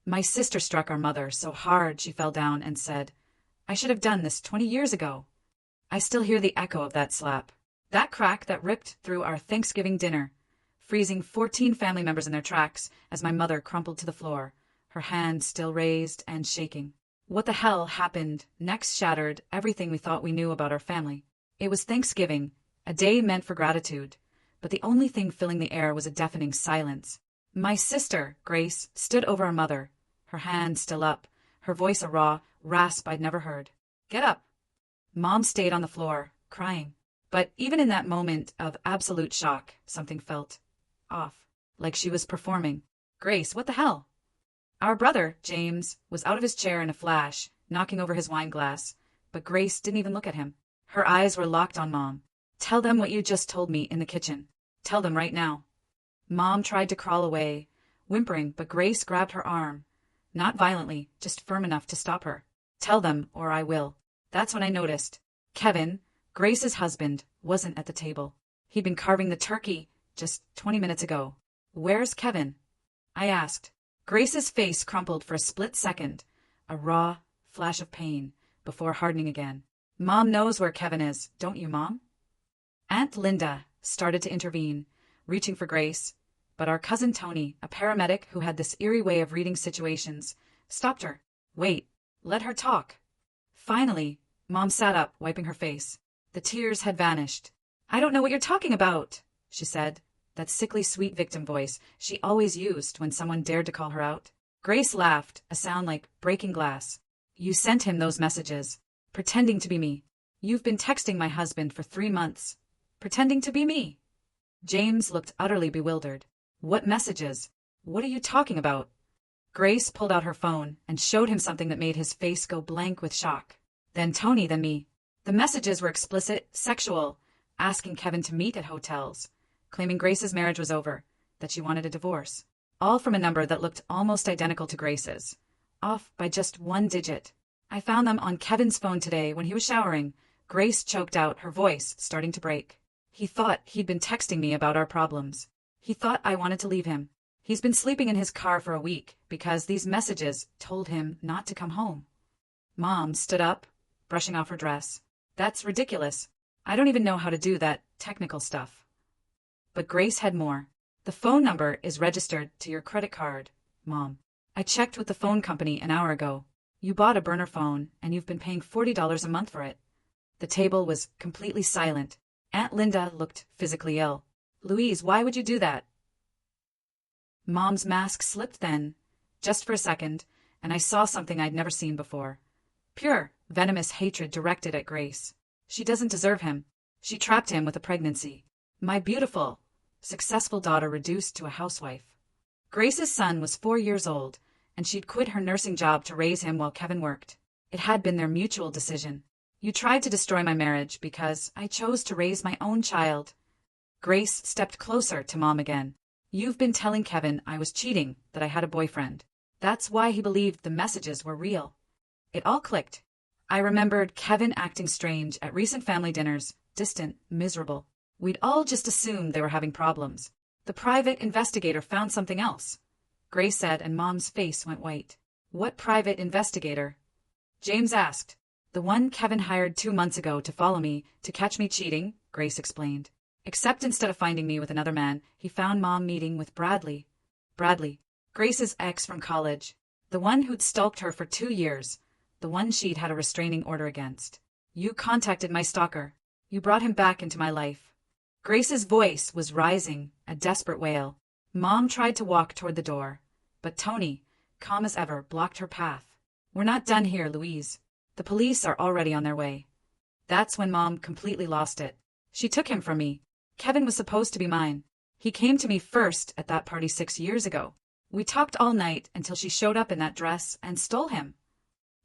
My sister struck our mother so hard she fell down and said, "I should have done this 20 years ago." I still hear the echo of that slap. That crack that ripped through our Thanksgiving dinner, freezing 14 family members in their tracks as my mother crumpled to the floor, her hand still raised and shaking. What the hell happened next shattered everything we thought we knew about our family. It was Thanksgiving, a day meant for gratitude, but the only thing filling the air was a deafening silence. My sister, Grace, stood over our mother, her hand still up, her voice a raw rasp I'd never heard. "Get up." Mom stayed on the floor, crying. But even in that moment of absolute shock, something felt off, like she was performing. "Grace, what the hell?" Our brother, James, was out of his chair in a flash, knocking over his wine glass, but Grace didn't even look at him. Her eyes were locked on Mom. "Tell them what you just told me in the kitchen. Tell them right now." Mom tried to crawl away, whimpering, but Grace grabbed her arm. Not violently, just firm enough to stop her. "Tell them, or I will." That's when I noticed. Kevin, Grace's husband, wasn't at the table. He'd been carving the turkey just 20 minutes ago. "Where's Kevin?" I asked. Grace's face crumpled for a split second, a raw flash of pain, before hardening again. "Mom knows where Kevin is, don't you, Mom?" Aunt Linda started to intervene, reaching for Grace, but our cousin Tony, a paramedic who had this eerie way of reading situations, stopped her. "Wait, let her talk." Finally, Mom sat up, wiping her face. The tears had vanished. "I don't know what you're talking about," she said, that sickly sweet victim voice she always used when someone dared to call her out. Grace laughed, a sound like breaking glass. "You sent him those messages, pretending to be me. You've been texting my husband for 3 months, pretending to be me." James looked utterly bewildered. "What messages? What are you talking about?" Grace pulled out her phone and showed him something that made his face go blank with shock. Then Tony, then me. The messages were explicit, sexual, asking Kevin to meet at hotels, claiming Grace's marriage was over, that she wanted a divorce. All from a number that looked almost identical to Grace's, off by just 1 digit. I found them on Kevin's phone today when he was showering. Grace choked out, her voice starting to break. "He thought he'd been texting me about our problems. He thought I wanted to leave him. He's been sleeping in his car for a week because these messages told him not to come home." Mom stood up, brushing off her dress. "That's ridiculous. I don't even know how to do that technical stuff." But Grace had more. "The phone number is registered to your credit card, Mom. I checked with the phone company an hour ago. You bought a burner phone, and you've been paying $40 a month for it." The table was completely silent. Aunt Linda looked physically ill. "Louise, why would you do that?" Mom's mask slipped then, just for a second, and I saw something I'd never seen before. Pure, venomous hatred directed at Grace. She doesn't deserve him. She trapped him with a pregnancy. My beautiful, successful daughter reduced to a housewife. Grace's son was 4 years old, and she'd quit her nursing job to raise him while Kevin worked. It had been their mutual decision. "You tried to destroy my marriage because I chose to raise my own child." Grace stepped closer to Mom again. "You've been telling Kevin I was cheating, that I had a boyfriend. That's why he believed the messages were real." It all clicked. I remembered Kevin acting strange at recent family dinners, distant, miserable. We'd all just assumed they were having problems. The private investigator found something else, Grace said, and Mom's face went white. "What private investigator?" James asked. "The one Kevin hired 2 months ago to follow me, to catch me cheating," Grace explained. "Except instead of finding me with another man, he found Mom meeting with Bradley." Bradley, Grace's ex from college. The one who'd stalked her for 2 years. The one she'd had a restraining order against. "You contacted my stalker. You brought him back into my life." Grace's voice was rising, a desperate wail. Mom tried to walk toward the door, but Tony, calm as ever, blocked her path. "We're not done here, Louise. The police are already on their way." That's when Mom completely lost it. "She took him from me. Kevin was supposed to be mine. He came to me first at that party 6 years ago. We talked all night until she showed up in that dress and stole him."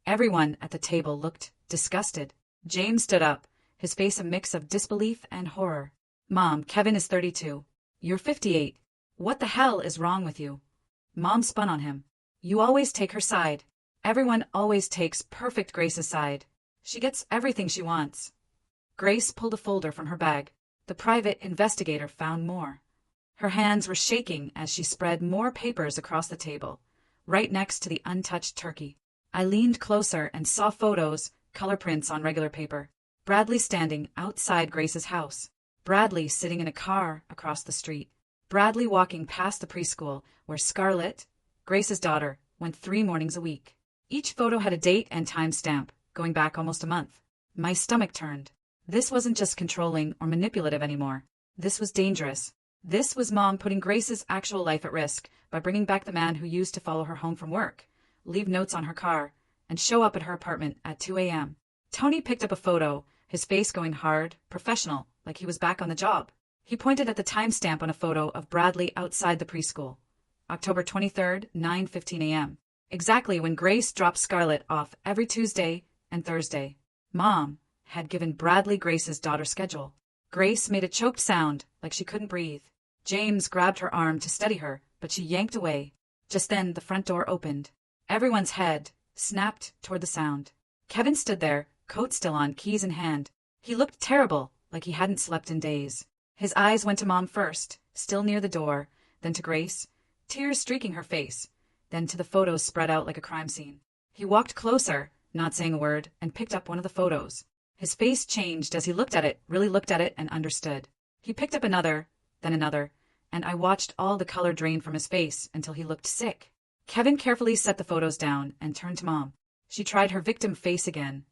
Everyone at the table looked disgusted. James stood up, his face a mix of disbelief and horror. "Mom, Kevin is 32. You're 58. What the hell is wrong with you?" Mom spun on him. "You always take her side. Everyone always takes perfect Grace's side. She gets everything she wants." Grace pulled a folder from her bag. The private investigator found more. Her hands were shaking as she spread more papers across the table, right next to the untouched turkey. I leaned closer and saw photos, color prints on regular paper. Bradley standing outside Grace's house. Bradley sitting in a car across the street. Bradley walking past the preschool where Scarlett, Grace's daughter, went 3 mornings a week. Each photo had a date and time stamp, going back almost a month. My stomach turned. This wasn't just controlling or manipulative anymore. This was dangerous. This was Mom putting Grace's actual life at risk by bringing back the man who used to follow her home from work, leave notes on her car, and show up at her apartment at 2 a.m. Tony picked up a photo, his face going hard, professional, like he was back on the job. He pointed at the timestamp on a photo of Bradley outside the preschool. October 23rd, 9:15 a.m. Exactly when Grace dropped Scarlett off every Tuesday and Thursday. Mom had given Bradley Grace's daughter's schedule. Grace made a choked sound, like she couldn't breathe. James grabbed her arm to steady her, but she yanked away. Just then, the front door opened. Everyone's head snapped toward the sound. Kevin stood there, coat still on, keys in hand. He looked terrible, like he hadn't slept in days. His eyes went to Mom first, still near the door, then to Grace, tears streaking her face, then to the photos spread out like a crime scene. He walked closer, not saying a word, and picked up one of the photos. His face changed as he looked at it, really looked at it, and understood. He picked up another, then another, and I watched all the color drain from his face until he looked sick. Kevin carefully set the photos down and turned to Mom. She tried her victim face again.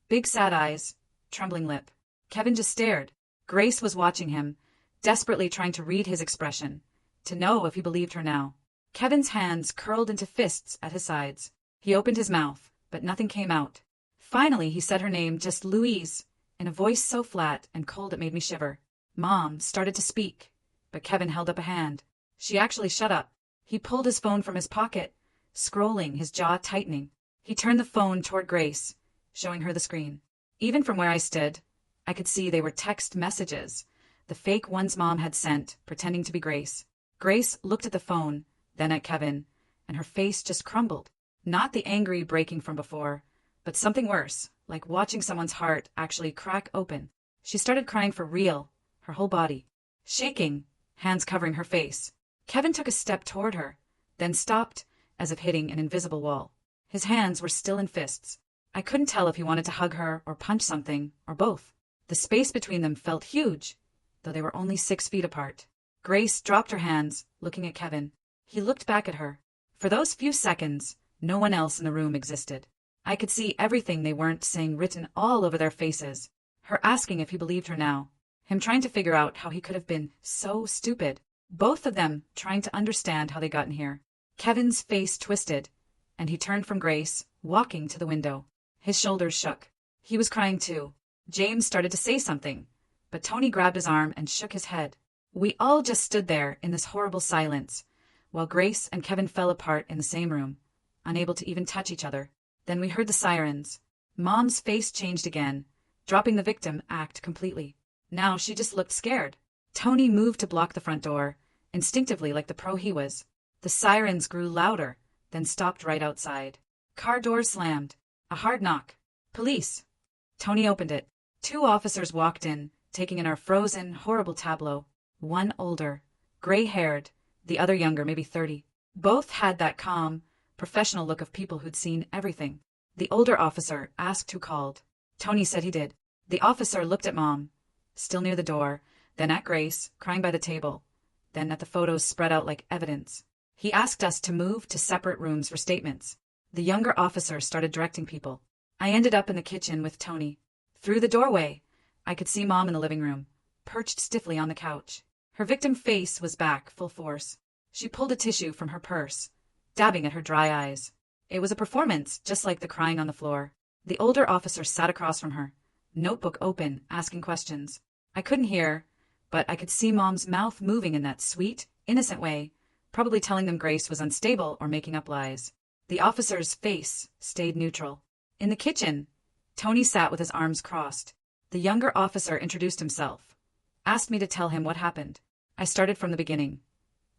Big sad eyes, trembling lip. Kevin just stared. Grace was watching him, desperately trying to read his expression, to know if he believed her now. Kevin's hands curled into fists at his sides. He opened his mouth, but nothing came out. Finally, he said her name, just Louise, in a voice so flat and cold it made me shiver. Mom started to speak, but Kevin held up a hand. She actually shut up. He pulled his phone from his pocket, scrolling, his jaw tightening. He turned the phone toward Grace, showing her the screen. Even from where I stood, I could see they were text messages, the fake ones Mom had sent, pretending to be Grace. Grace looked at the phone, then at Kevin, and her face just crumbled. Not the angry breaking from before, but something worse, like watching someone's heart actually crack open. She started crying for real, her whole body, shaking, hands covering her face. Kevin took a step toward her, then stopped, as if hitting an invisible wall. His hands were still in fists. I couldn't tell if he wanted to hug her or punch something, or both. The space between them felt huge, though they were only 6 feet apart. Grace dropped her hands, looking at Kevin. He looked back at her. For those few seconds, no one else in the room existed. I could see everything they weren't saying written all over their faces. Her asking if he believed her now. Him trying to figure out how he could have been so stupid. Both of them trying to understand how they gotten here. Kevin's face twisted, and he turned from Grace, walking to the window. His shoulders shook. He was crying too. James started to say something, but Tony grabbed his arm and shook his head. We all just stood there in this horrible silence, while Grace and Kevin fell apart in the same room, unable to even touch each other. Then we heard the sirens. Mom's face changed again, dropping the victim act completely. Now she just looked scared. Tony moved to block the front door, instinctively like the pro he was. The sirens grew louder, then stopped right outside. Car door slammed. A hard knock. Police. Tony opened it. 2 officers walked in, taking in our frozen, horrible tableau. One older, gray-haired, the other younger, maybe 30. Both had that calm, professional look of people who'd seen everything. The older officer asked who called. Tony said he did. The officer looked at Mom, still near the door, then at Grace, crying by the table, then at the photos spread out like evidence. He asked us to move to separate rooms for statements. The younger officer started directing people. I ended up in the kitchen with Tony. Through the doorway, I could see Mom in the living room, perched stiffly on the couch. Her victim face was back, full force. She pulled a tissue from her purse, dabbing at her dry eyes. It was a performance, just like the crying on the floor. The older officer sat across from her, notebook open, asking questions. I couldn't hear, but I could see Mom's mouth moving in that sweet, innocent way, probably telling them Grace was unstable or making up lies. The officer's face stayed neutral. In the kitchen, Tony sat with his arms crossed. The younger officer introduced himself, asked me to tell him what happened. I started from the beginning.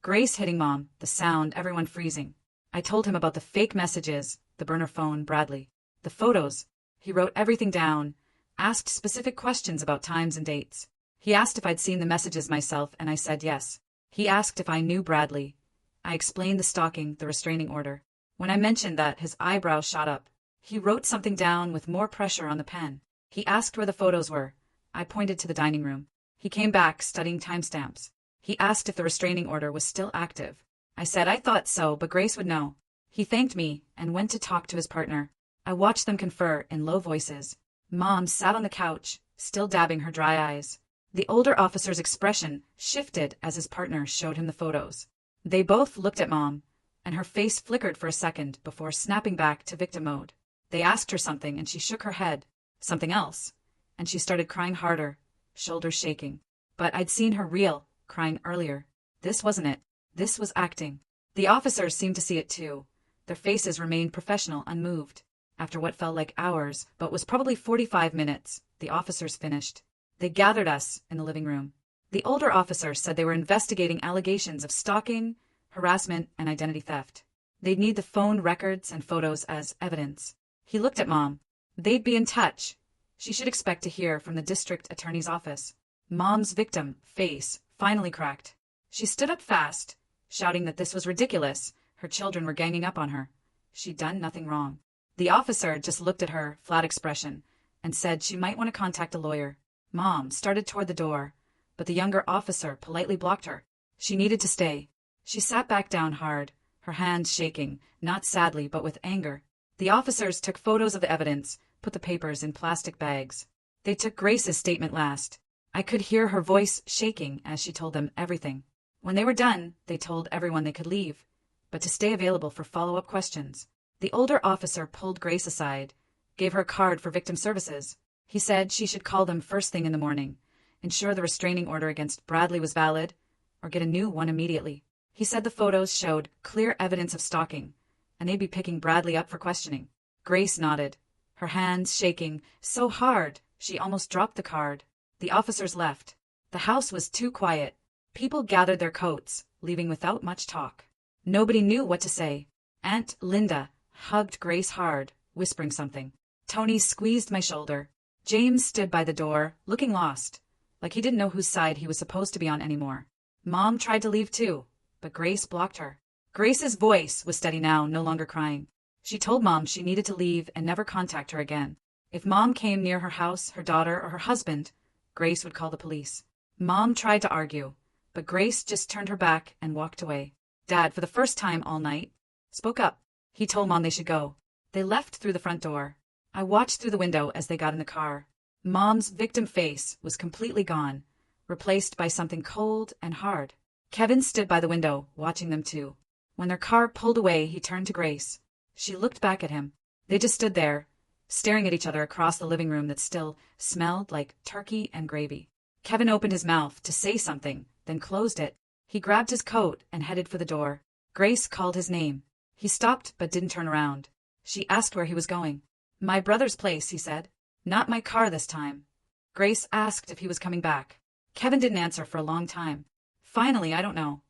Grace hitting Mom, the sound, everyone freezing. I told him about the fake messages, the burner phone, Bradley, the photos. He wrote everything down, asked specific questions about times and dates. He asked if I'd seen the messages myself, and I said yes. He asked if I knew Bradley. I explained the stalking, the restraining order. When I mentioned that, his eyebrows shot up. He wrote something down with more pressure on the pen. He asked where the photos were. I pointed to the dining room. He came back, studying timestamps. He asked if the restraining order was still active. I said I thought so, but Grace would know. He thanked me and went to talk to his partner. I watched them confer in low voices. Mom sat on the couch, still dabbing her dry eyes. The older officer's expression shifted as his partner showed him the photos. They both looked at Mom, and her face flickered for a second before snapping back to victim mode. They asked her something and she shook her head. Something else. And she started crying harder, shoulders shaking. But I'd seen her reel, crying earlier. This wasn't it. This was acting. The officers seemed to see it too. Their faces remained professional, unmoved. After what felt like hours, but was probably 45 minutes, the officers finished. They gathered us in the living room. The older officer said they were investigating allegations of stalking, harassment, and identity theft. They'd need the phone records and photos as evidence. He looked at Mom. They'd be in touch. She should expect to hear from the district attorney's office. Mom's victim face finally cracked. She stood up fast, shouting that this was ridiculous. Her children were ganging up on her. She'd done nothing wrong. The officer just looked at her, flat expression, and said she might want to contact a lawyer. Mom started toward the door, but the younger officer politely blocked her. She needed to stay. She sat back down hard, her hands shaking, not sadly but with anger. The officers took photos of the evidence, put the papers in plastic bags. They took Grace's statement last. I could hear her voice shaking as she told them everything. When they were done, they told everyone they could leave, but to stay available for follow-up questions. The older officer pulled Grace aside, gave her a card for victim services. He said she should call them first thing in the morning, ensure the restraining order against Bradley was valid, or get a new one immediately. He said the photos showed clear evidence of stalking, and they'd be picking Bradley up for questioning. Grace nodded, her hands shaking so hard she almost dropped the card. The officers left. The house was too quiet. People gathered their coats, leaving without much talk. Nobody knew what to say. Aunt Linda hugged Grace hard, whispering something. Tony squeezed my shoulder. James stood by the door, looking lost, like he didn't know whose side he was supposed to be on anymore. Mom tried to leave too, but Grace blocked her. Grace's voice was steady now, no longer crying. She told Mom she needed to leave and never contact her again. If Mom came near her house, her daughter, or her husband, Grace would call the police. Mom tried to argue, but Grace just turned her back and walked away. Dad, for the first time all night, spoke up. He told Mom they should go. They left through the front door. I watched through the window as they got in the car. Mom's victim face was completely gone, replaced by something cold and hard. Kevin stood by the window, watching them too. When their car pulled away, he turned to Grace. She looked back at him. They just stood there, staring at each other across the living room that still smelled like turkey and gravy. Kevin opened his mouth to say something, then closed it. He grabbed his coat and headed for the door. Grace called his name. He stopped but didn't turn around. She asked where he was going. My brother's place, he said. Not my car this time. Grace asked if he was coming back. Kevin didn't answer for a long time. Finally, I don't know.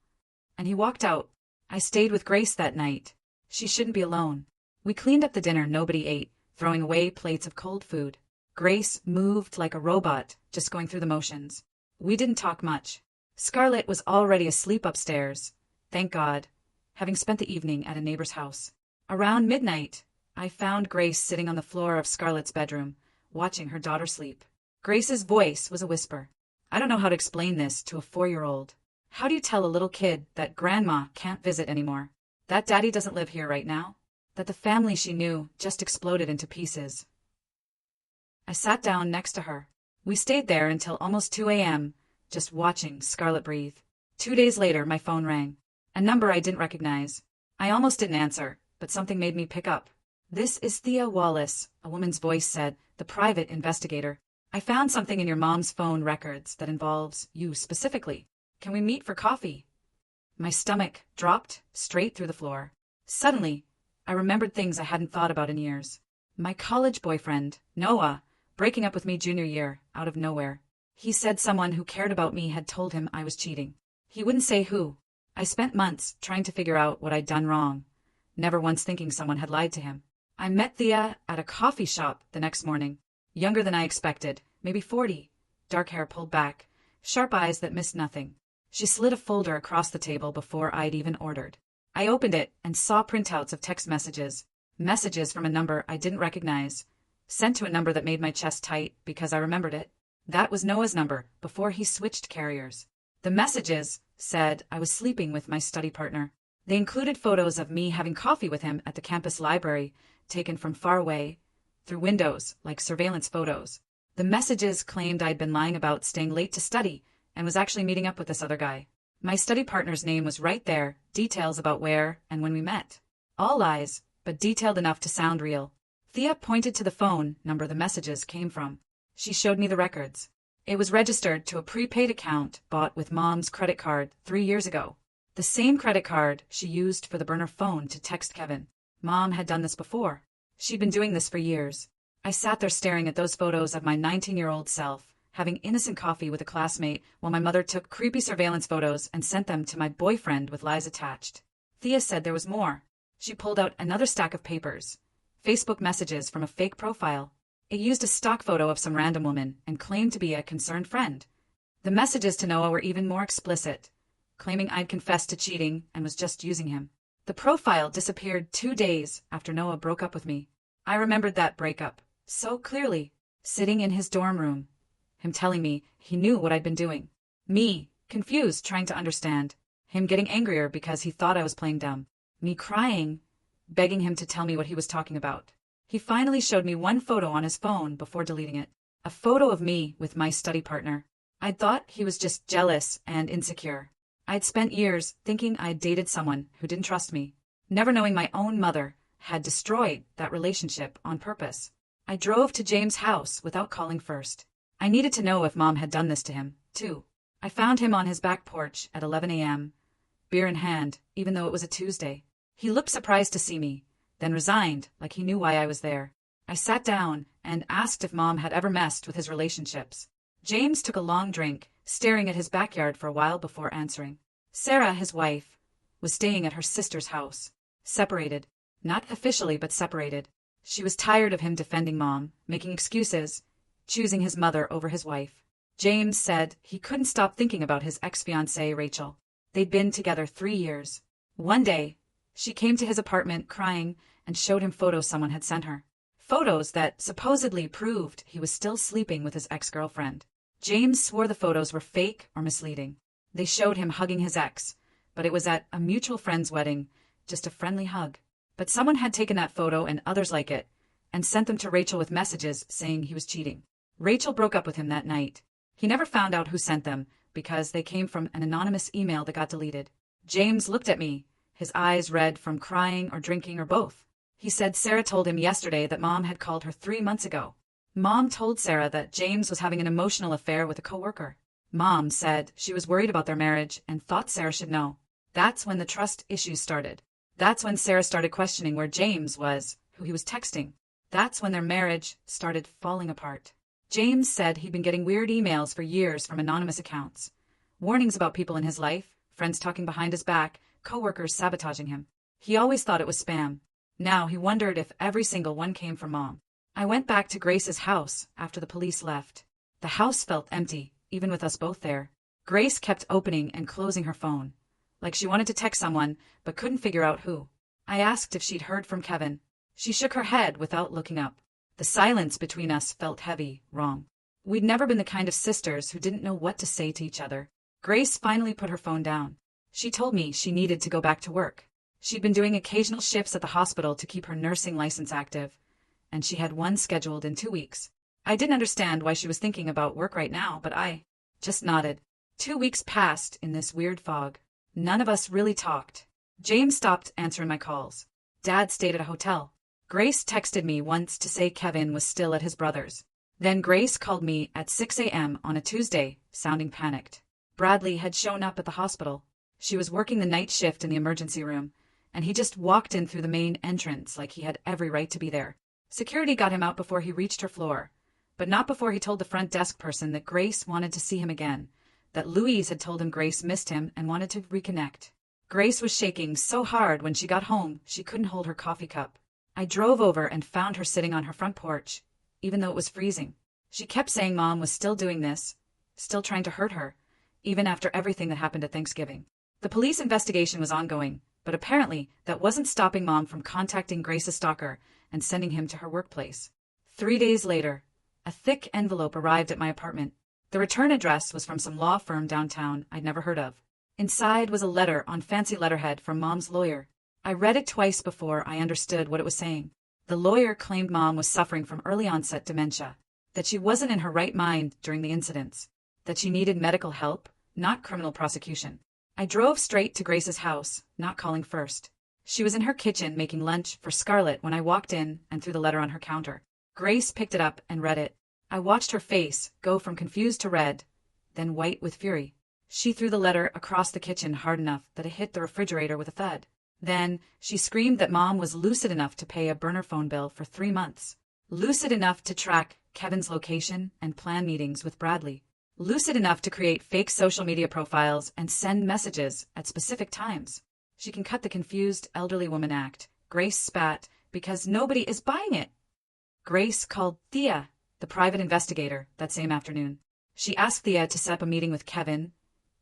And he walked out. I stayed with Grace that night. She shouldn't be alone. We cleaned up the dinner nobody ate, throwing away plates of cold food. Grace moved like a robot, just going through the motions. We didn't talk much. Scarlett was already asleep upstairs, thank God, having spent the evening at a neighbor's house. Around midnight, I found Grace sitting on the floor of Scarlett's bedroom, watching her daughter sleep. Grace's voice was a whisper. I don't know how to explain this to a 4-year-old. How do you tell a little kid that grandma can't visit anymore? That daddy doesn't live here right now? That the family she knew just exploded into pieces? I sat down next to her. We stayed there until almost 2 a.m., just watching Scarlett breathe. 2 days later, my phone rang. A number I didn't recognize. I almost didn't answer, but something made me pick up. This is Thea Wallace, a woman's voice said, the private investigator. I found something in your mom's phone records that involves you specifically. Can we meet for coffee? My stomach dropped straight through the floor. Suddenly, I remembered things I hadn't thought about in years. My college boyfriend, Noah, breaking up with me junior year, out of nowhere. He said someone who cared about me had told him I was cheating. He wouldn't say who. I spent months trying to figure out what I'd done wrong, never once thinking someone had lied to him. I met Thea at a coffee shop the next morning. Younger than I expected, maybe 40, dark hair pulled back, sharp eyes that missed nothing. She slid a folder across the table before I'd even ordered. I opened it and saw printouts of text messages. Messages from a number I didn't recognize. Sent to a number that made my chest tight because I remembered it. That was Noah's number before he switched carriers. The messages said I was sleeping with my study partner. They included photos of me having coffee with him at the campus library, taken from far away, through windows, like surveillance photos. The messages claimed I'd been lying about staying late to study and was actually meeting up with this other guy. My study partner's name was right there, details about where and when we met. All lies, but detailed enough to sound real. Thea pointed to the phone number the messages came from. She showed me the records. It was registered to a prepaid account bought with Mom's credit card 3 years ago. The same credit card she used for the burner phone to text Kevin. Mom had done this before. She'd been doing this for years. I sat there staring at those photos of my 19-year-old self, having innocent coffee with a classmate while my mother took creepy surveillance photos and sent them to my boyfriend with lies attached. Thea said there was more. She pulled out another stack of papers. Facebook messages from a fake profile. It used a stock photo of some random woman and claimed to be a concerned friend. The messages to Noah were even more explicit, claiming I'd confessed to cheating and was just using him. The profile disappeared 2 days after Noah broke up with me. I remembered that breakup so clearly, sitting in his dorm room. Him telling me he knew what I'd been doing. Me, confused, trying to understand. Him getting angrier because he thought I was playing dumb. Me crying, begging him to tell me what he was talking about. He finally showed me one photo on his phone before deleting it. A photo of me with my study partner. I'd thought he was just jealous and insecure. I'd spent years thinking I'd dated someone who didn't trust me, never knowing my own mother had destroyed that relationship on purpose. I drove to James' house without calling first. I needed to know if Mom had done this to him, too. I found him on his back porch at 11 a.m., beer in hand, even though it was a Tuesday. He looked surprised to see me, then resigned, like he knew why I was there. I sat down and asked if Mom had ever messed with his relationships. James took a long drink, staring at his backyard for a while before answering. Sarah, his wife, was staying at her sister's house. Separated. Not officially, but separated. She was tired of him defending Mom, making excuses, choosing his mother over his wife. James said he couldn't stop thinking about his ex-fiancée, Rachel. They'd been together 3 years. One day, she came to his apartment crying and showed him photos someone had sent her. Photos that supposedly proved he was still sleeping with his ex-girlfriend. James swore the photos were fake or misleading. They showed him hugging his ex, but it was at a mutual friend's wedding, just a friendly hug. But someone had taken that photo and others like it, and sent them to Rachel with messages saying he was cheating. Rachel broke up with him that night. He never found out who sent them, because they came from an anonymous email that got deleted. James looked at me, his eyes red from crying or drinking or both. He said Sarah told him yesterday that Mom had called her 3 months ago. Mom told Sarah that James was having an emotional affair with a coworker. Mom said she was worried about their marriage and thought Sarah should know. That's when the trust issues started. That's when Sarah started questioning where James was, who he was texting. That's when their marriage started falling apart. James said he'd been getting weird emails for years from anonymous accounts. Warnings about people in his life, friends talking behind his back, coworkers sabotaging him. He always thought it was spam. Now he wondered if every single one came from Mom. I went back to Grace's house after the police left. The house felt empty, even with us both there. Grace kept opening and closing her phone, like she wanted to text someone, but couldn't figure out who. I asked if she'd heard from Kevin. She shook her head without looking up. The silence between us felt heavy, wrong. We'd never been the kind of sisters who didn't know what to say to each other. Grace finally put her phone down. She told me she needed to go back to work. She'd been doing occasional shifts at the hospital to keep her nursing license active, and she had one scheduled in 2 weeks. I didn't understand why she was thinking about work right now, but I just nodded. 2 weeks passed in this weird fog. None of us really talked. James stopped answering my calls. Dad stayed at a hotel. Grace texted me once to say Kevin was still at his brother's. Then Grace called me at 6 a.m. on a Tuesday, sounding panicked. Bradley had shown up at the hospital. She was working the night shift in the emergency room, and he just walked in through the main entrance like he had every right to be there. Security got him out before he reached her floor, but not before he told the front desk person that Grace wanted to see him again, that Louise had told him Grace missed him and wanted to reconnect. Grace was shaking so hard when she got home she couldn't hold her coffee cup. I drove over and found her sitting on her front porch, even though it was freezing. She kept saying Mom was still doing this, still trying to hurt her, even after everything that happened at Thanksgiving. The police investigation was ongoing, But apparently, that wasn't stopping Mom from contacting Grace's stalker and sending him to her workplace. 3 days later, a thick envelope arrived at my apartment. The return address was from some law firm downtown I'd never heard of. Inside was a letter on fancy letterhead from Mom's lawyer. I read it twice before I understood what it was saying. The lawyer claimed Mom was suffering from early-onset dementia, that she wasn't in her right mind during the incidents, that she needed medical help, not criminal prosecution. I drove straight to Grace's house, not calling first. She was in her kitchen making lunch for Scarlett when I walked in and threw the letter on her counter. Grace picked it up and read it. I watched her face go from confused to red, then white with fury. She threw the letter across the kitchen hard enough that it hit the refrigerator with a thud. Then, she screamed that Mom was lucid enough to pay a burner phone bill for 3 months. Lucid enough to track Kevin's location and plan meetings with Bradley. Lucid enough to create fake social media profiles and send messages at specific times. She can cut the confused elderly woman act. Grace spat, because nobody is buying it. Grace called Thea, the private investigator, that same afternoon. She asked Thea to set up a meeting with Kevin,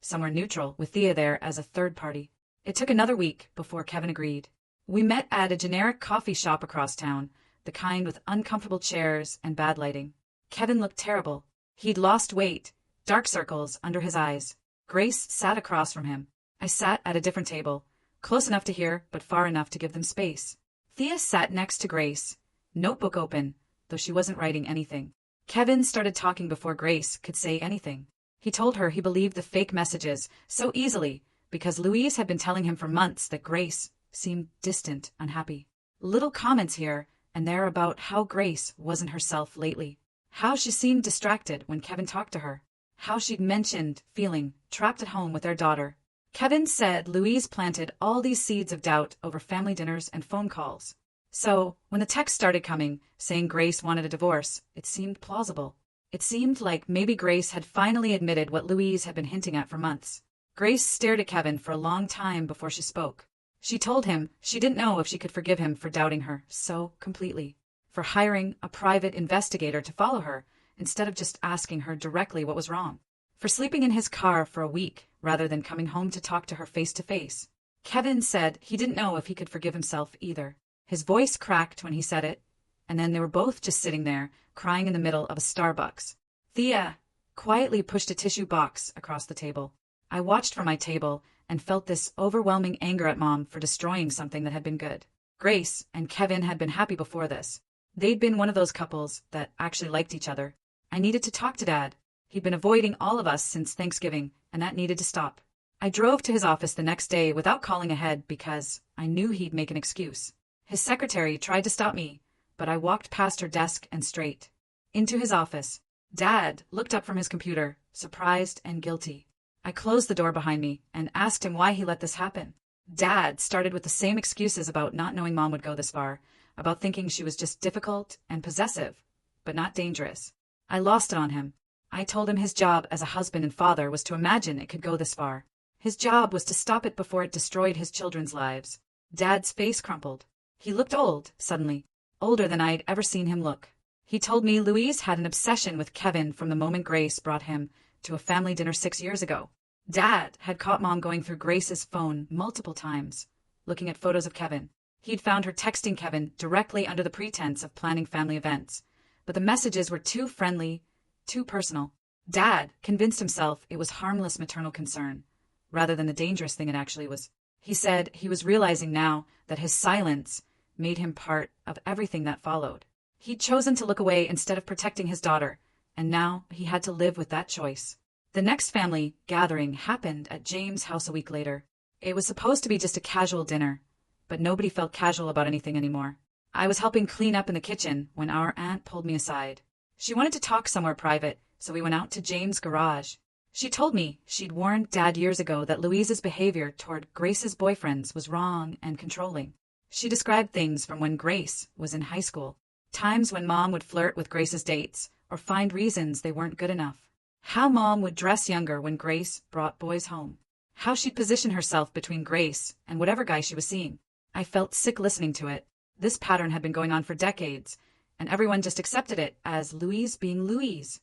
somewhere neutral, with Thea there as a third party. It took another week before Kevin agreed. We met at a generic coffee shop across town, the kind with uncomfortable chairs and bad lighting. Kevin looked terrible. He'd lost weight, dark circles under his eyes. Grace sat across from him. I sat at a different table, close enough to hear but far enough to give them space. Thea sat next to Grace, notebook open, though she wasn't writing anything. Kevin started talking before Grace could say anything. He told her he believed the fake messages so easily because Louise had been telling him for months that Grace seemed distant, unhappy. Little comments here and there about how Grace wasn't herself lately. How she seemed distracted when Kevin talked to her. How she'd mentioned feeling trapped at home with their daughter. Kevin said Louise planted all these seeds of doubt over family dinners and phone calls. So, when the text started coming, saying Grace wanted a divorce, it seemed plausible. It seemed like maybe Grace had finally admitted what Louise had been hinting at for months. Grace stared at Kevin for a long time before she spoke. She told him she didn't know if she could forgive him for doubting her so completely, for hiring a private investigator to follow her instead of just asking her directly what was wrong, for sleeping in his car for a week rather than coming home to talk to her face to face. Kevin said he didn't know if he could forgive himself either. His voice cracked when he said it, and then they were both just sitting there, crying in the middle of a Starbucks. Thea quietly pushed a tissue box across the table. I watched from my table and felt this overwhelming anger at Mom for destroying something that had been good. Grace and Kevin had been happy before this. They'd been one of those couples that actually liked each other. I needed to talk to Dad. He'd been avoiding all of us since Thanksgiving, and that needed to stop. I drove to his office the next day without calling ahead because I knew he'd make an excuse. His secretary tried to stop me, but I walked past her desk and straight into his office. Dad looked up from his computer, surprised and guilty. I closed the door behind me and asked him why he let this happen. Dad started with the same excuses about not knowing Mom would go this far, about thinking she was just difficult and possessive, but not dangerous. I lost it on him. I told him his job as a husband and father was to imagine it could go this far. His job was to stop it before it destroyed his children's lives. Dad's face crumpled. He looked old, suddenly, older than I'd ever seen him look. He told me Louise had an obsession with Kevin from the moment Grace brought him to a family dinner 6 years ago. Dad had caught Mom going through Grace's phone multiple times, looking at photos of Kevin. He'd found her texting Kevin directly under the pretense of planning family events, but the messages were too friendly, too personal. Dad convinced himself it was harmless maternal concern, rather than the dangerous thing it actually was. He said he was realizing now that his silence made him part of everything that followed. He'd chosen to look away instead of protecting his daughter, and now he had to live with that choice. The next family gathering happened at James' house a week later. It was supposed to be just a casual dinner, but nobody felt casual about anything anymore. I was helping clean up in the kitchen when our aunt pulled me aside. She wanted to talk somewhere private, so we went out to James' garage. She told me she'd warned Dad years ago that Louise's behavior toward Grace's boyfriends was wrong and controlling. She described things from when Grace was in high school. Times when Mom would flirt with Grace's dates or find reasons they weren't good enough. How Mom would dress younger when Grace brought boys home. How she'd position herself between Grace and whatever guy she was seeing. I felt sick listening to it. This pattern had been going on for decades, and everyone just accepted it as Louise being Louise.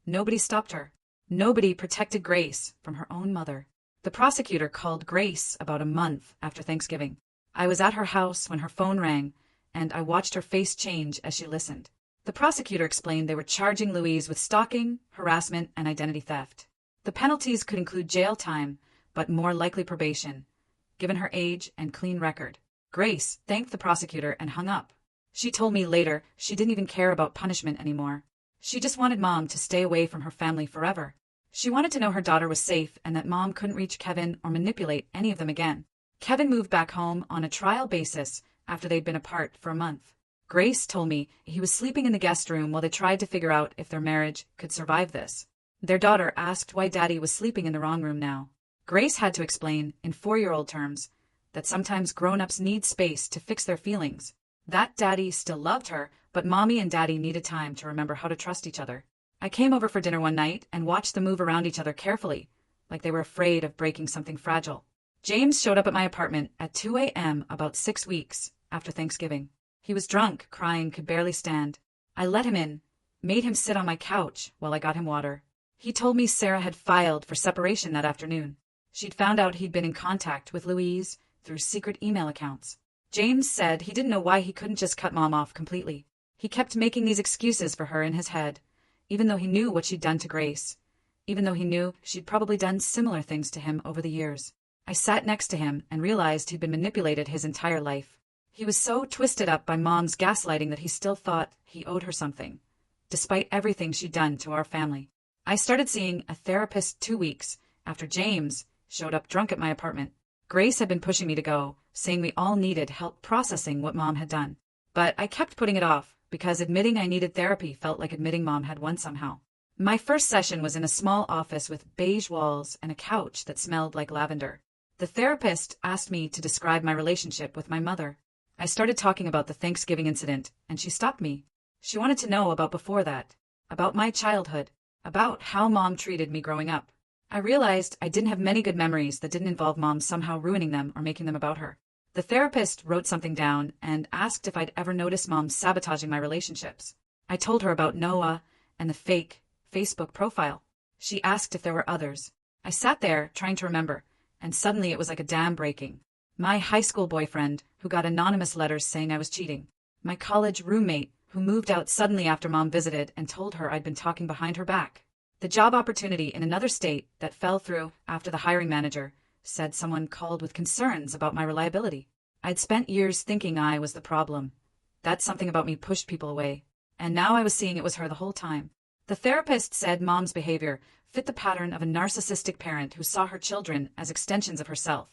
Nobody stopped her. Nobody protected Grace from her own mother. The prosecutor called Grace about a month after Thanksgiving. I was at her house when her phone rang, and I watched her face change as she listened. The prosecutor explained they were charging Louise with stalking, harassment, and identity theft. The penalties could include jail time, but more likely probation, given her age and clean record. Grace thanked the prosecutor and hung up. She told me later she didn't even care about punishment anymore. She just wanted Mom to stay away from her family forever. She wanted to know her daughter was safe and that Mom couldn't reach Kevin or manipulate any of them again. Kevin moved back home on a trial basis after they'd been apart for a month. Grace told me he was sleeping in the guest room while they tried to figure out if their marriage could survive this. Their daughter asked why Daddy was sleeping in the wrong room now. Grace had to explain, in 4-year-old terms, that sometimes grown-ups need space to fix their feelings. That Daddy still loved her, but Mommy and Daddy needed time to remember how to trust each other. I came over for dinner one night and watched them move around each other carefully, like they were afraid of breaking something fragile. James showed up at my apartment at 2 a.m. about 6 weeks after Thanksgiving. He was drunk, crying, could barely stand. I let him in, made him sit on my couch while I got him water. He told me Sarah had filed for separation that afternoon. She'd found out he'd been in contact with Louise through secret email accounts. James said he didn't know why he couldn't just cut Mom off completely. He kept making these excuses for her in his head, even though he knew what she'd done to Grace, even though he knew she'd probably done similar things to him over the years. I sat next to him and realized he'd been manipulated his entire life. He was so twisted up by Mom's gaslighting that he still thought he owed her something, despite everything she'd done to our family. I started seeing a therapist 2 weeks after James showed up drunk at my apartment. Grace had been pushing me to go, saying we all needed help processing what Mom had done. But I kept putting it off, because admitting I needed therapy felt like admitting Mom had won somehow. My first session was in a small office with beige walls and a couch that smelled like lavender. The therapist asked me to describe my relationship with my mother. I started talking about the Thanksgiving incident, and she stopped me. She wanted to know about before that, about my childhood, about how Mom treated me growing up. I realized I didn't have many good memories that didn't involve Mom somehow ruining them or making them about her. The therapist wrote something down and asked if I'd ever noticed Mom sabotaging my relationships. I told her about Noah and the fake Facebook profile. She asked if there were others. I sat there trying to remember, and suddenly it was like a dam breaking. My high school boyfriend, who got anonymous letters saying I was cheating. My college roommate, who moved out suddenly after Mom visited and told her I'd been talking behind her back. The job opportunity in another state that fell through after the hiring manager said someone called with concerns about my reliability. I'd spent years thinking I was the problem. That something about me pushed people away. And now I was seeing it was her the whole time. The therapist said Mom's behavior fit the pattern of a narcissistic parent who saw her children as extensions of herself,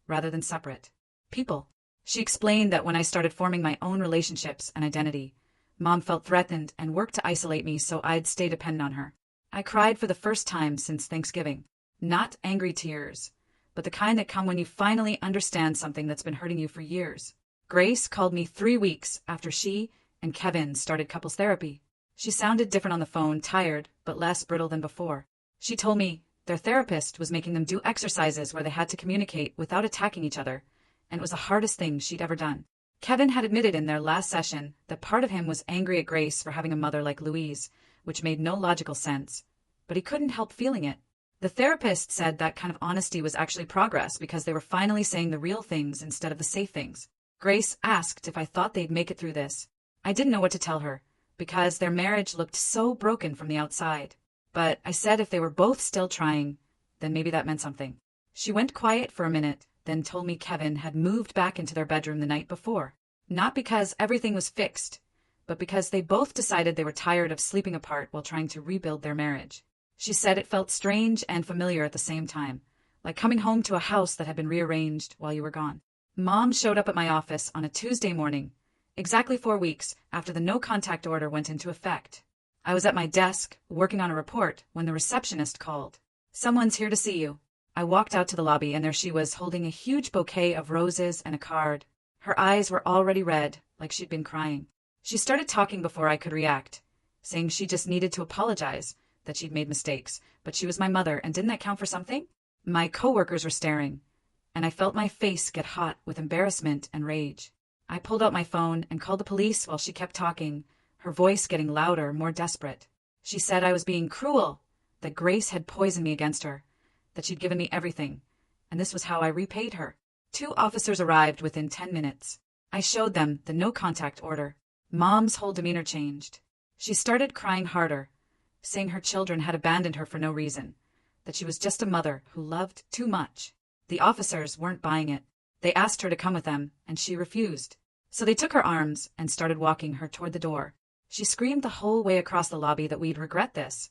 rather than separate people. She explained that when I started forming my own relationships and identity, Mom felt threatened and worked to isolate me so I'd stay dependent on her. I cried for the first time since Thanksgiving. Not angry tears, but the kind that come when you finally understand something that's been hurting you for years. Grace called me 3 weeks after she and Kevin started couples therapy. She sounded different on the phone, tired, but less brittle than before. She told me their therapist was making them do exercises where they had to communicate without attacking each other, and it was the hardest thing she'd ever done. Kevin had admitted in their last session that part of him was angry at Grace for having a mother like Louise, which made no logical sense, but he couldn't help feeling it. The therapist said that kind of honesty was actually progress because they were finally saying the real things instead of the safe things. Grace asked if I thought they'd make it through this. I didn't know what to tell her, because their marriage looked so broken from the outside. But I said if they were both still trying, then maybe that meant something. She went quiet for a minute, then told me Kevin had moved back into their bedroom the night before. Not because everything was fixed, but because they both decided they were tired of sleeping apart while trying to rebuild their marriage. She said it felt strange and familiar at the same time, like coming home to a house that had been rearranged while you were gone. Mom showed up at my office on a Tuesday morning, exactly 4 weeks after the no-contact order went into effect. I was at my desk, working on a report, when the receptionist called. "Someone's here to see you." I walked out to the lobby, and there she was, holding a huge bouquet of roses and a card. Her eyes were already red, like she'd been crying. She started talking before I could react, saying she just needed to apologize, that she'd made mistakes, but she was my mother, and didn't that count for something? My coworkers were staring, and I felt my face get hot with embarrassment and rage. I pulled out my phone and called the police while she kept talking, her voice getting louder, more desperate. She said I was being cruel, that Grace had poisoned me against her, that she'd given me everything, and this was how I repaid her. 2 officers arrived within 10 minutes. I showed them the no-contact order. Mom's whole demeanor changed. She started crying harder, saying her children had abandoned her for no reason, that she was just a mother who loved too much. The officers weren't buying it. They asked her to come with them, and she refused. So they took her arms and started walking her toward the door. She screamed the whole way across the lobby that we'd regret this,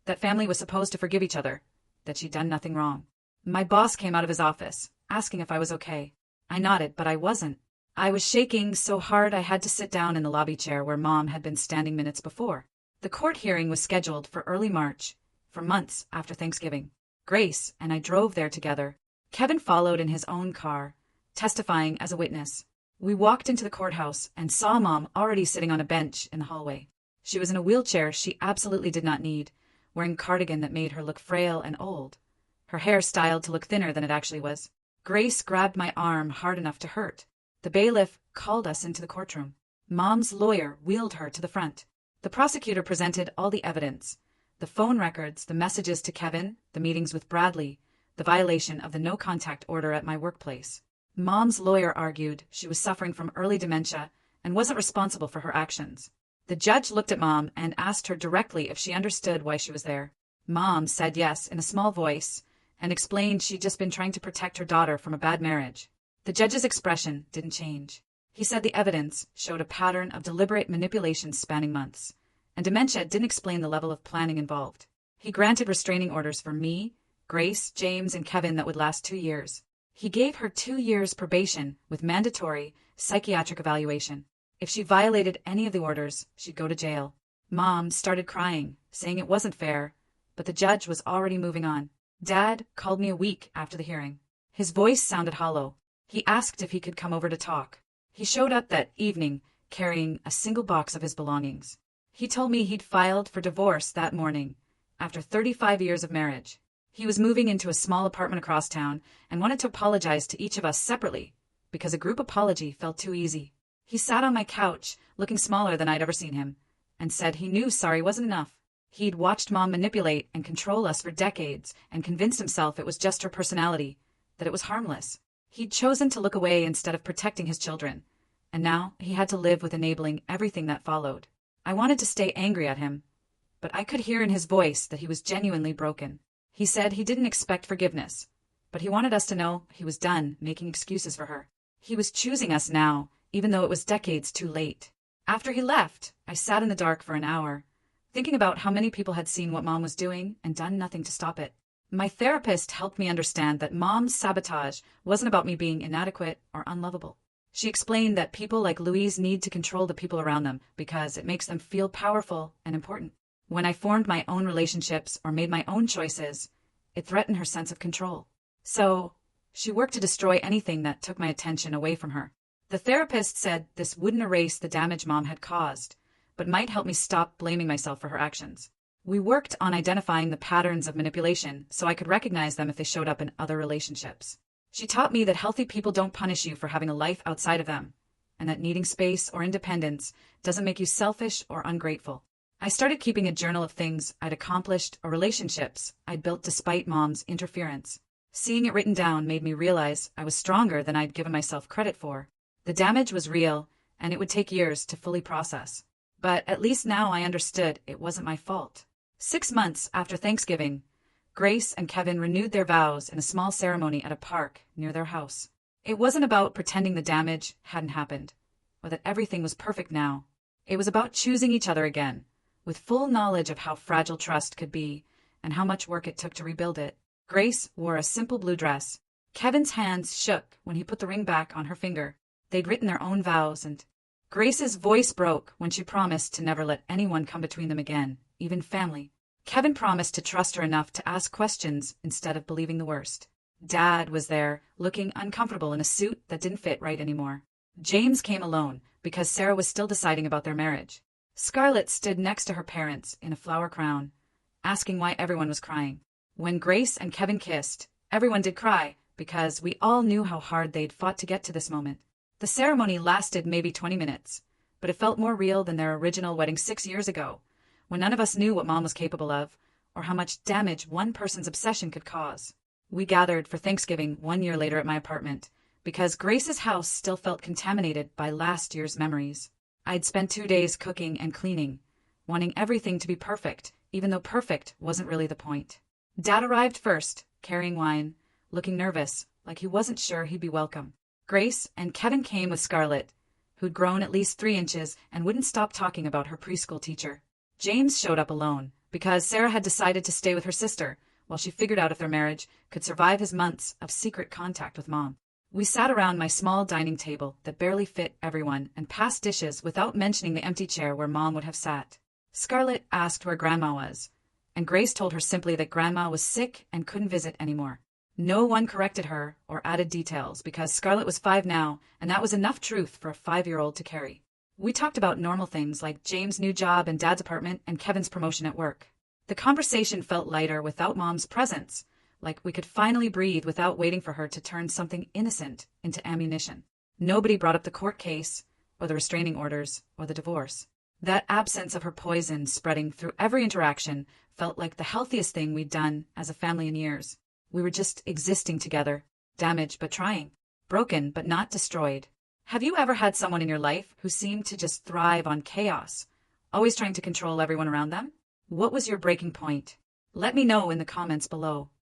that family was supposed to forgive each other, that she'd done nothing wrong. My boss came out of his office, asking if I was okay. I nodded, but I wasn't. I was shaking so hard I had to sit down in the lobby chair where Mom had been standing minutes before. The court hearing was scheduled for early March, for months after Thanksgiving. Grace and I drove there together. Kevin followed in his own car, testifying as a witness. We walked into the courthouse and saw Mom already sitting on a bench in the hallway. She was in a wheelchair she absolutely did not need, wearing a cardigan that made her look frail and old, her hair styled to look thinner than it actually was. Grace grabbed my arm hard enough to hurt. The bailiff called us into the courtroom. Mom's lawyer wheeled her to the front. The prosecutor presented all the evidence, the phone records, the messages to Kevin, the meetings with Bradley, the violation of the no-contact order at my workplace. Mom's lawyer argued she was suffering from early dementia and wasn't responsible for her actions. The judge looked at Mom and asked her directly if she understood why she was there. Mom said yes in a small voice and explained she'd just been trying to protect her daughter from a bad marriage. The judge's expression didn't change. He said the evidence showed a pattern of deliberate manipulation spanning months, and dementia didn't explain the level of planning involved. He granted restraining orders for me, Grace, James, and Kevin that would last 2 years. He gave her 2 years probation with mandatory psychiatric evaluation. If she violated any of the orders, she'd go to jail. Mom started crying, saying it wasn't fair, but the judge was already moving on. Dad called me a week after the hearing. His voice sounded hollow. He asked if he could come over to talk. He showed up that evening, carrying a single box of his belongings. He told me he'd filed for divorce that morning, after 35 years of marriage. He was moving into a small apartment across town and wanted to apologize to each of us separately, because a group apology felt too easy. He sat on my couch, looking smaller than I'd ever seen him, and said he knew sorry wasn't enough. He'd watched Mom manipulate and control us for decades and convinced himself it was just her personality, that it was harmless. He'd chosen to look away instead of protecting his children, and now he had to live with enabling everything that followed. I wanted to stay angry at him, but I could hear in his voice that he was genuinely broken. He said he didn't expect forgiveness, but he wanted us to know he was done making excuses for her. He was choosing us now, even though it was decades too late. After he left, I sat in the dark for an hour, thinking about how many people had seen what Mom was doing and done nothing to stop it. My therapist helped me understand that Mom's sabotage wasn't about me being inadequate or unlovable. She explained that people like Louise need to control the people around them because it makes them feel powerful and important. When I formed my own relationships or made my own choices, it threatened her sense of control. So, she worked to destroy anything that took my attention away from her. The therapist said this wouldn't erase the damage Mom had caused, but might help me stop blaming myself for her actions. We worked on identifying the patterns of manipulation so I could recognize them if they showed up in other relationships. She taught me that healthy people don't punish you for having a life outside of them, and that needing space or independence doesn't make you selfish or ungrateful. I started keeping a journal of things I'd accomplished or relationships I'd built despite Mom's interference. Seeing it written down made me realize I was stronger than I'd given myself credit for. The damage was real, and it would take years to fully process. But at least now I understood it wasn't my fault. 6 months after Thanksgiving, Grace and Kevin renewed their vows in a small ceremony at a park near their house. It wasn't about pretending the damage hadn't happened, or that everything was perfect now. It was about choosing each other again, with full knowledge of how fragile trust could be and how much work it took to rebuild it. Grace wore a simple blue dress. Kevin's hands shook when he put the ring back on her finger. They'd written their own vows, and Grace's voice broke when she promised to never let anyone come between them again, even family. Kevin promised to trust her enough to ask questions instead of believing the worst. Dad was there, looking uncomfortable in a suit that didn't fit right anymore. James came alone, because Sarah was still deciding about their marriage. Scarlett stood next to her parents in a flower crown, asking why everyone was crying. When Grace and Kevin kissed, everyone did cry, because we all knew how hard they'd fought to get to this moment. The ceremony lasted maybe 20 minutes, but it felt more real than their original wedding 6 years ago, when none of us knew what Mom was capable of, or how much damage one person's obsession could cause. We gathered for Thanksgiving 1 year later at my apartment, because Grace's house still felt contaminated by last year's memories. I'd spent 2 days cooking and cleaning, wanting everything to be perfect, even though perfect wasn't really the point. Dad arrived first, carrying wine, looking nervous, like he wasn't sure he'd be welcome. Grace and Kevin came with Scarlett, who'd grown at least 3 inches and wouldn't stop talking about her preschool teacher. James showed up alone, because Sarah had decided to stay with her sister, while she figured out if their marriage could survive his months of secret contact with Mom. We sat around my small dining table that barely fit everyone and passed dishes without mentioning the empty chair where Mom would have sat. Scarlett asked where Grandma was, and Grace told her simply that Grandma was sick and couldn't visit anymore. No one corrected her or added details because Scarlett was 5 now, and that was enough truth for a 5-year-old to carry. We talked about normal things like James' new job and Dad's apartment and Kevin's promotion at work. The conversation felt lighter without Mom's presence, like we could finally breathe without waiting for her to turn something innocent into ammunition. Nobody brought up the court case, or the restraining orders, or the divorce. That absence of her poison spreading through every interaction felt like the healthiest thing we'd done as a family in years. We were just existing together, damaged but trying, broken but not destroyed. Have you ever had someone in your life who seemed to just thrive on chaos, always trying to control everyone around them? What was your breaking point? Let me know in the comments below.